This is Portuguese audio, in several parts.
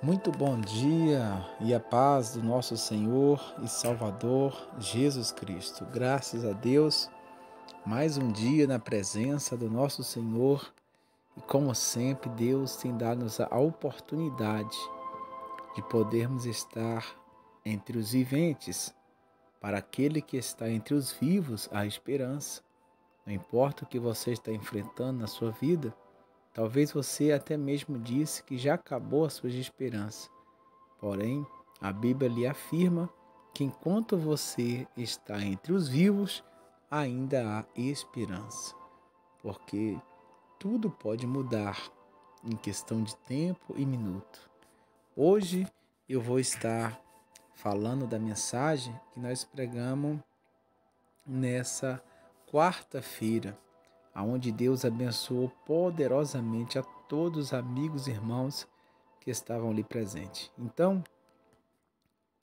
Muito bom dia e a paz do nosso Senhor e Salvador Jesus Cristo. Graças a Deus, mais um dia na presença do nosso Senhor e como sempre Deus tem dado-nos a oportunidade de podermos estar entre os viventes. Para aquele que está entre os vivos, há esperança. Não importa o que você está enfrentando na sua vida, talvez você até mesmo disse que já acabou as suas esperanças. Porém, a Bíblia lhe afirma que enquanto você está entre os vivos, ainda há esperança. Porque tudo pode mudar em questão de tempo e minuto. Hoje eu vou estar falando da mensagem que nós pregamos nessa quarta-feira, aonde Deus abençoou poderosamente a todos os amigos e irmãos que estavam ali presentes. Então,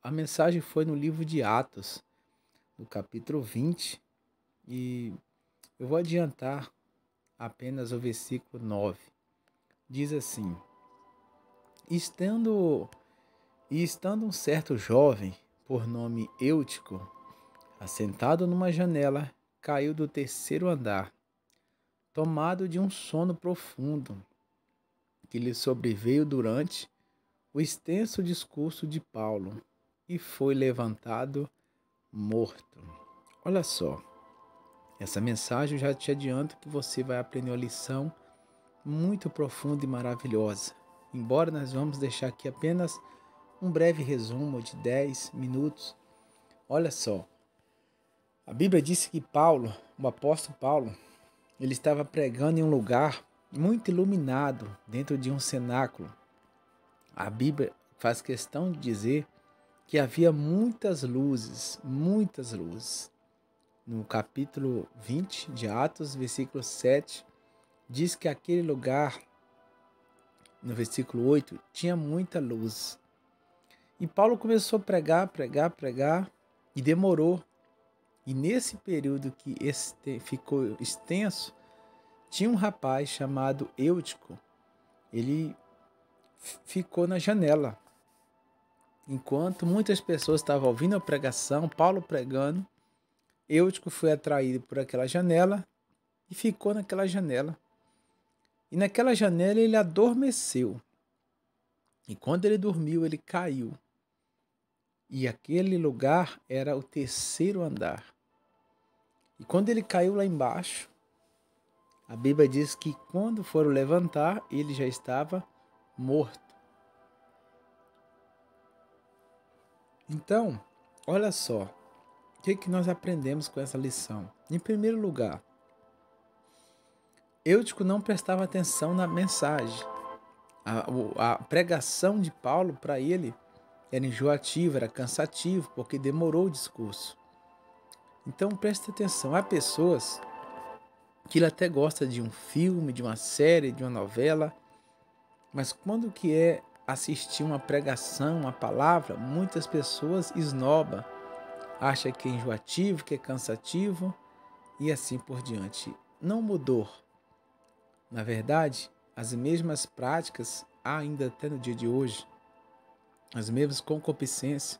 a mensagem foi no livro de Atos, no capítulo 20, e eu vou adiantar apenas o versículo 9. Diz assim: Estando um certo jovem, por nome Eutico, assentado numa janela, caiu do terceiro andar, tomado de um sono profundo, que lhe sobreveio durante o extenso discurso de Paulo, e foi levantado morto. Olha só, essa mensagem eu já te adianto que você vai aprender uma lição muito profunda e maravilhosa. Embora nós vamos deixar aqui apenas um breve resumo de 10 minutos. Olha só, a Bíblia disse que Paulo, o apóstolo Paulo, ele estava pregando em um lugar muito iluminado, dentro de um cenáculo. A Bíblia faz questão de dizer que havia muitas luzes. No capítulo 20 de Atos, versículo 7, diz que aquele lugar, no versículo 8, tinha muita luz. E Paulo começou a pregar, e demorou. E nesse período que ficou extenso, tinha um rapaz chamado Eutico. Ele ficou na janela. Enquanto muitas pessoas estavam ouvindo a pregação, Paulo pregando, Eutico foi atraído por aquela janela e ficou naquela janela. E naquela janela ele adormeceu. E quando ele dormiu, ele caiu. E aquele lugar era o terceiro andar. E quando ele caiu lá embaixo, a Bíblia diz que quando foram levantar, ele já estava morto. Então, olha só, o que nós aprendemos com essa lição? Em primeiro lugar, Eutico não prestava atenção na mensagem. A pregação de Paulo para ele era enjoativa, era cansativo, porque demorou o discurso. Então preste atenção, há pessoas que ele até gosta de um filme, de uma série, de uma novela, mas quando que é assistir uma pregação, uma palavra, muitas pessoas esnobam, acham que é enjoativo, que é cansativo e assim por diante. Não mudou. Na verdade, as mesmas práticas há ainda até no dia de hoje, as mesmas concupiscências.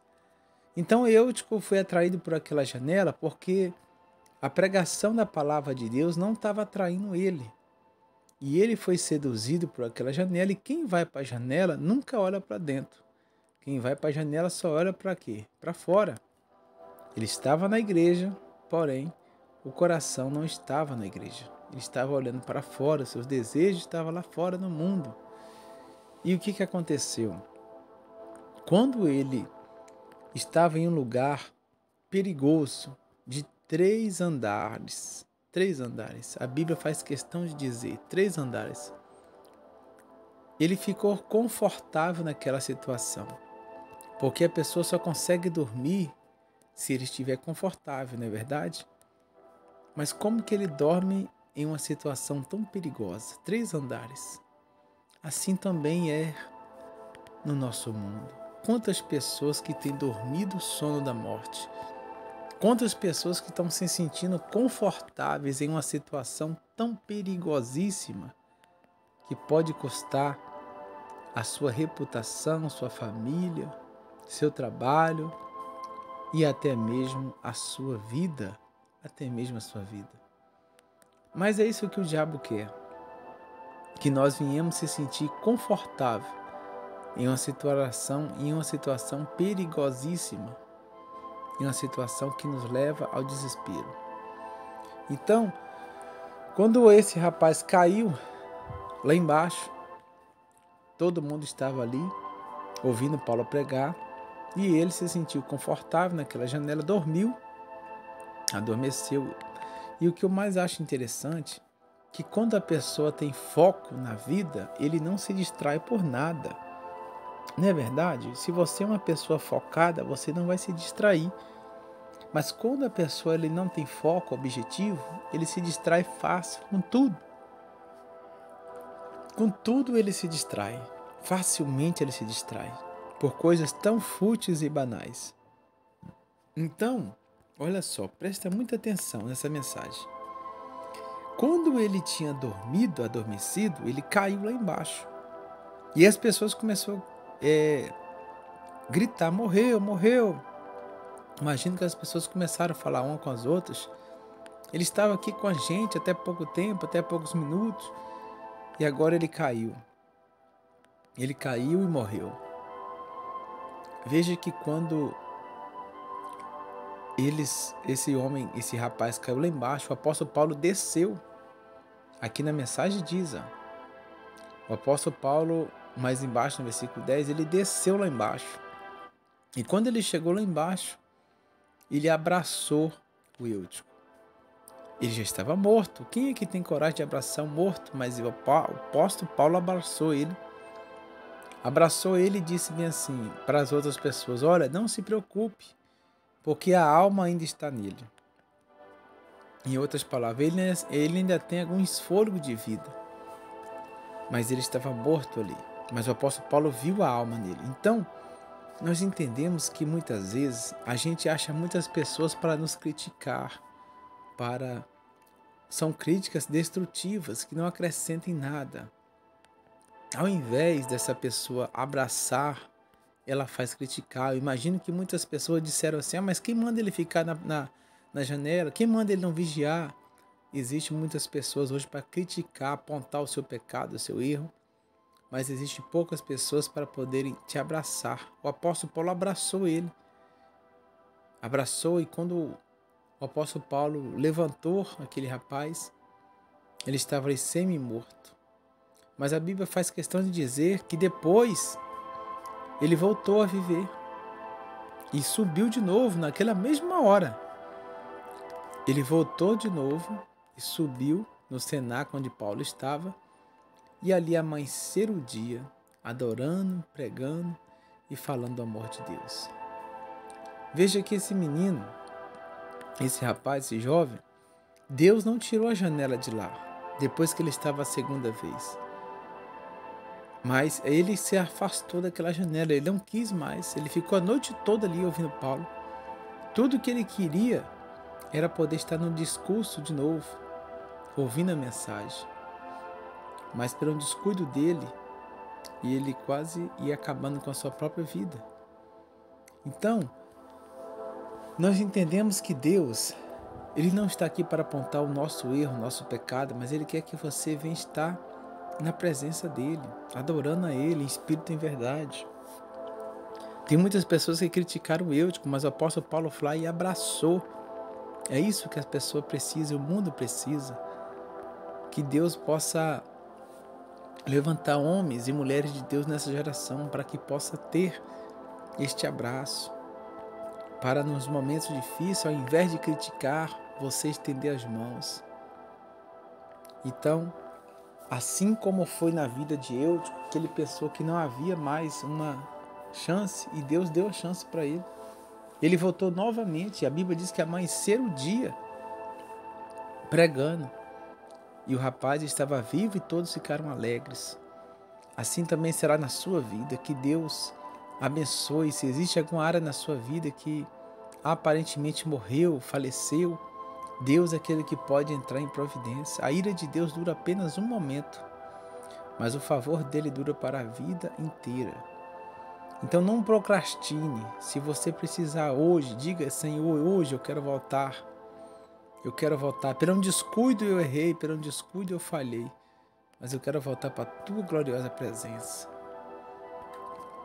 Então Eutico foi atraído por aquela janela porque a pregação da palavra de Deus não estava atraindo ele. E ele foi seduzido por aquela janela, e quem vai para a janela nunca olha para dentro. Quem vai para a janela só olha para quê? Para fora. Ele estava na igreja, porém o coração não estava na igreja. Ele estava olhando para fora, seus desejos estavam lá fora no mundo. E o que aconteceu? Quando ele estava em um lugar perigoso de 3 andares, a Bíblia faz questão de dizer 3 andares, ele ficou confortável naquela situação, porque a pessoa só consegue dormir se ele estiver confortável, não é verdade? Mas como que ele dorme em uma situação tão perigosa? 3 andares. Assim também é no nosso mundo. Quantas pessoas que têm dormido o sono da morte? Quantas pessoas que estão se sentindo confortáveis em uma situação tão perigosíssima que pode custar a sua reputação, sua família, seu trabalho e até mesmo a sua vida, até mesmo a sua vida. Mas é isso que o diabo quer, que nós venhamos se sentir confortável em uma situação perigosíssima, em uma situação que nos leva ao desespero. Então, quando esse rapaz caiu lá embaixo, todo mundo estava ali ouvindo Paulo pregar e ele se sentiu confortável naquela janela, dormiu, adormeceu. E o que eu mais acho interessante, que quando a pessoa tem foco na vida, ele não se distrai por nada. Não é verdade? Se você é uma pessoa focada, você não vai se distrair. Mas quando a pessoa ele não tem foco, objetivo, ele se distrai fácil com tudo. Com tudo ele se distrai. Facilmente ele se distrai. Por coisas tão fúteis e banais. Então, olha só, presta muita atenção nessa mensagem. Quando ele tinha adormecido, ele caiu lá embaixo. E as pessoas começaram a gritar, morreu, morreu. Imagino que as pessoas começaram a falar uma com as outras. Ele estava aqui com a gente até pouco tempo, até poucos minutos. E agora ele caiu. Ele caiu e morreu. Veja que quando esse rapaz caiu lá embaixo, o apóstolo Paulo desceu. Aqui na mensagem diz, o apóstolo Paulo, mais embaixo no versículo 10, ele desceu lá embaixo. E quando ele chegou lá embaixo, ele abraçou o Eutico. Ele já estava morto. Quem é que tem coragem de abraçar um morto? Mas o apóstolo Paulo abraçou ele. Abraçou ele e disse bem assim para as outras pessoas: olha, não se preocupe, porque a alma ainda está nele. Em outras palavras, ele ainda tem algum fôlego de vida. Mas ele estava morto ali. Mas o apóstolo Paulo viu a alma nele. Então, nós entendemos que muitas vezes a gente acha muitas pessoas para nos criticar, são críticas destrutivas que não acrescentam em nada. Ao invés dessa pessoa abraçar, ela faz criticar. Eu imagino que muitas pessoas disseram assim: mas quem manda ele ficar na janela? Quem manda ele não vigiar? Existem muitas pessoas hoje para criticar, apontar o seu pecado, o seu erro, mas existem poucas pessoas para poderem te abraçar. O apóstolo Paulo abraçou ele. Abraçou, e quando o apóstolo Paulo levantou aquele rapaz, ele estava ali semi-morto. Mas a Bíblia faz questão de dizer que depois ele voltou a viver e subiu de novo naquela mesma hora. Ele voltou de novo e subiu no cenáculo onde Paulo estava, e ali amanhecer o dia, adorando, pregando e falando do amor de Deus. Veja que esse menino, esse rapaz, esse jovem, Deus não tirou a janela de lá, depois que ele estava a segunda vez. Mas ele se afastou daquela janela, ele não quis mais, ele ficou a noite toda ali ouvindo Paulo. Tudo que ele queria era poder estar no discurso de novo, ouvindo a mensagem. Mas pelo descuido dele, ele quase ia acabando com a sua própria vida. Então, nós entendemos que Deus, Ele não está aqui para apontar o nosso erro, o nosso pecado, mas Ele quer que você venha estar na presença dEle, adorando a Ele em espírito e em verdade. Tem muitas pessoas que criticaram o Eutico, mas o apóstolo Paulo foi lá e abraçou. É isso que a pessoa precisa, o mundo precisa. Que Deus possa levantar homens e mulheres de Deus nessa geração para que possa ter este abraço. Para nos momentos difíceis, ao invés de criticar, você estender as mãos. Então, assim como foi na vida de Eutico, que ele pensou que não havia mais uma chance, e Deus deu a chance para ele. Ele voltou novamente, a Bíblia diz que amanheceu o dia pregando, e o rapaz estava vivo e todos ficaram alegres. Assim também será na sua vida, que Deus abençoe. Se existe alguma área na sua vida que aparentemente morreu, faleceu, Deus é aquele que pode entrar em providência. A ira de Deus dura apenas um momento, mas o favor dele dura para a vida inteira. Então não procrastine. Se você precisar hoje, diga: Senhor, hoje eu quero voltar. Eu quero voltar. Pelo um descuido eu errei, pelo um descuido eu falhei, mas eu quero voltar para a tua gloriosa presença.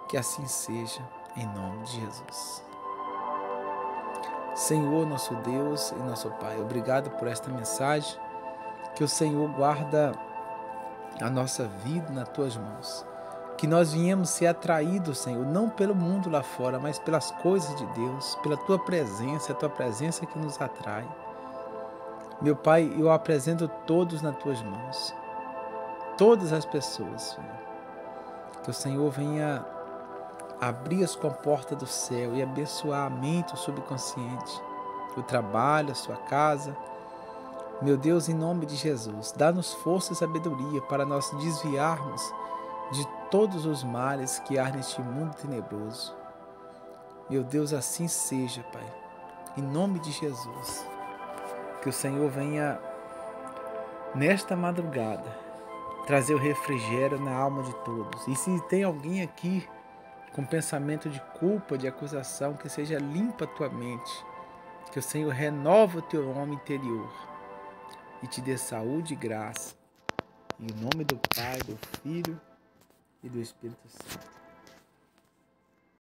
Que assim seja, em nome de Jesus. Senhor, nosso Deus e nosso Pai, obrigado por esta mensagem. Que o Senhor guarda a nossa vida nas tuas mãos. Que nós viemos ser atraídos, Senhor, não pelo mundo lá fora, mas pelas coisas de Deus, pela tua presença, a tua presença que nos atrai. Meu Pai, eu apresento todos nas tuas mãos. Todas as pessoas, Senhor. Que o Senhor venha abrir as comportas do céu e abençoar a mente, o subconsciente, o trabalho, a sua casa. Meu Deus, em nome de Jesus, dá-nos força e sabedoria para nós desviarmos de todos os males que há neste mundo tenebroso. Meu Deus, assim seja, Pai. Em nome de Jesus. Que o Senhor venha, nesta madrugada, trazer o refrigério na alma de todos. E se tem alguém aqui com pensamento de culpa, de acusação, que seja limpa a tua mente. Que o Senhor renova o teu homem interior e te dê saúde e graça. Em nome do Pai, do Filho e do Espírito Santo.